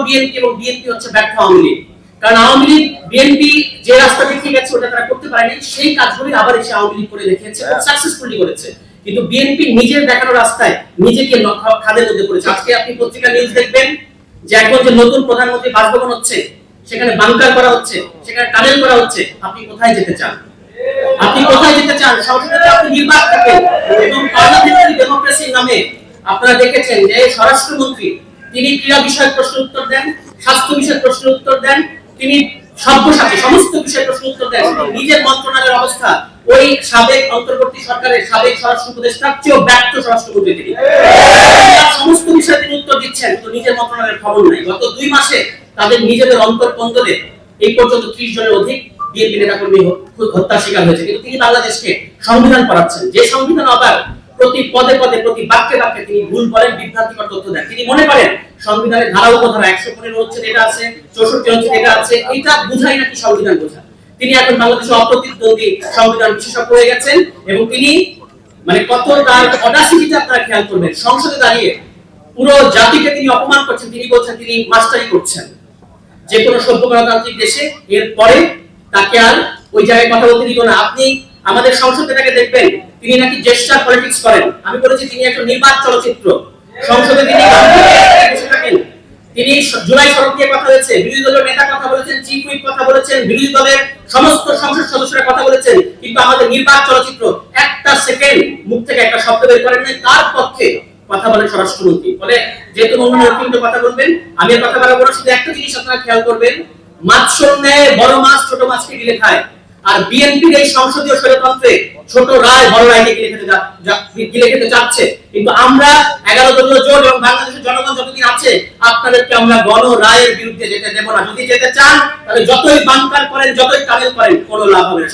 BNP এবং BNP হচ্ছে ব্যর্থ আওয়ামী লীগ। কারণ আওয়ামী লীগ বিএনপি যে রাস্তা দেখিয়ে গেছে ওটা তারা করতে পারেনি, সেই কাজগুলি আবার এসে আওয়ামী লীগ করে দেখিয়েছে, খুব সাকসেসফুলি করেছে। কিন্তু বিএনপি নিজের দেখানো রাস্তায় নিজেকে খাদের মধ্যে পড়েছে। আজকে আপনি পত্রিকা নিউজ দেখবেন যে এখন যে নতুন প্রধানমন্ত্রী বাসভবন হচ্ছে, সেখানে বাংকার করা হচ্ছে, সেখানে টানেল করা হচ্ছে। আপনি কোথায় যেতে চান? আপনি কোথায় যেতে চান? সংসদে আপনি নির্বাক থাকেন এবং পার্লামেন্টারি ডেমোক্রেসির নামে আপনারা দেখেছেন যে স্বরাষ্ট্রমন্ত্রী তিনি ক্রীড়া বিষয়ক প্রশ্নের উত্তর দেন, স্বাস্থ্য বিষয়ক প্রশ্নের উত্তর দেন, তিনি সভ্যসাচী সমস্ত বিষয়ের প্রশ্ন উত্তর দেন। নিজের মন্ত্রণালয়ের অবস্থা ওই সাবেক অন্তর্বর্তী সরকারের সাবেক স্বরাষ্ট্র উপদেষ্টার চেয়েও ব্যর্থ স্বরাষ্ট্রমন্ত্রী তিনি। সমস্ত বিষয়ে তিনি উত্তর দিচ্ছেন, তো নিজের মন্ত্রণালয়ের খবর নাই। গত 2 মাসে তাদের নিজেদের অন্তর্কন্দলে এই পর্যন্ত 30 জনের অধিক বিএনপি নেতাকর্মী হত্যার শিকার হয়েছে। কিন্তু তিনি বাংলাদেশকে সংবিধান পড়াচ্ছেন, যে সংবিধান আবার প্রতি পদে পদে প্রতি বাক্যে বাক্যে তিনি ভুল বলেন, বিভ্রান্তিকর তথ্য দেন। তিনি মনে করেন সংবিধানের ধারা উপধারা 115 হচ্ছে এটা আছে, 64 হচ্ছে এটা আছে, এটা বুঝাই নাকি সংবিধান বোঝা। তিনি এখন বাংলাদেশের অপ্রতিদ্বন্দ্বী সংবিধান বিশেষজ্ঞ হয়ে গেছেন এবং তিনি মানে কত তার অডাসিটিটা আপনারা খেয়াল করবেন, সংসদে দাঁড়িয়ে পুরো জাতিকে তিনি অপমান করছেন। তিনি বলছেন তিনি মাস্টারি করছেন যে কোনো সভ্য গণতান্ত্রিক দেশে, এরপরে তাকে আর ওই জায়গায় কথা বলতে দিব না। আপনি আমাদের সংসদটাকে দেখবেন তিনি নাকি জেস্টার পলিটিক্স করেন। আমি বলেছি তিনি একটা নির্বাক চলচ্চিত্র। সংসদে তিনি বসে থাকেন, তিনি জুলাই সড়ক নিয়ে কথা বলেছেন, বিরোধী দলের নেতা কথা বলেছেন, চিফ হুইপ কথা বলেছেন, বিরোধী দলের সমস্ত সংসদ সদস্যরা কথা বলেছেন, কিন্তু আমাদের নির্বাক চলচ্চিত্র একটা সেকেন্ড মুখ থেকে একটা শব্দ বের করেন নাই। তার পক্ষে কথা বলেন স্বরাষ্ট্রমন্ত্রী। বলে যেহেতু অন্য কথা বলবেন, আমি আর কথা বাড়াবো না, শুধু একটা জিনিস আপনারা খেয়াল করবেন, মাছ নেয় বড় মাছ ছোট মাছকে গিলে খায়। আর বিএনপির এই সংসদীয় ষড়যন্ত্রে ছোট রায় বড় রায়কে গিলে খেতে চাচ্ছে। কিন্তু আমরা 11 দলীয় জোট এবং বাংলাদেশের জনগণ যতদিন আছে আপনাদেরকে আমরা গণ রায়ের বিরুদ্ধে যেতে দেব না। যদি যেতে চান তাহলে যতই বাংকার করেন, যতই টানেল করেন, কোনো লাভ হবে না।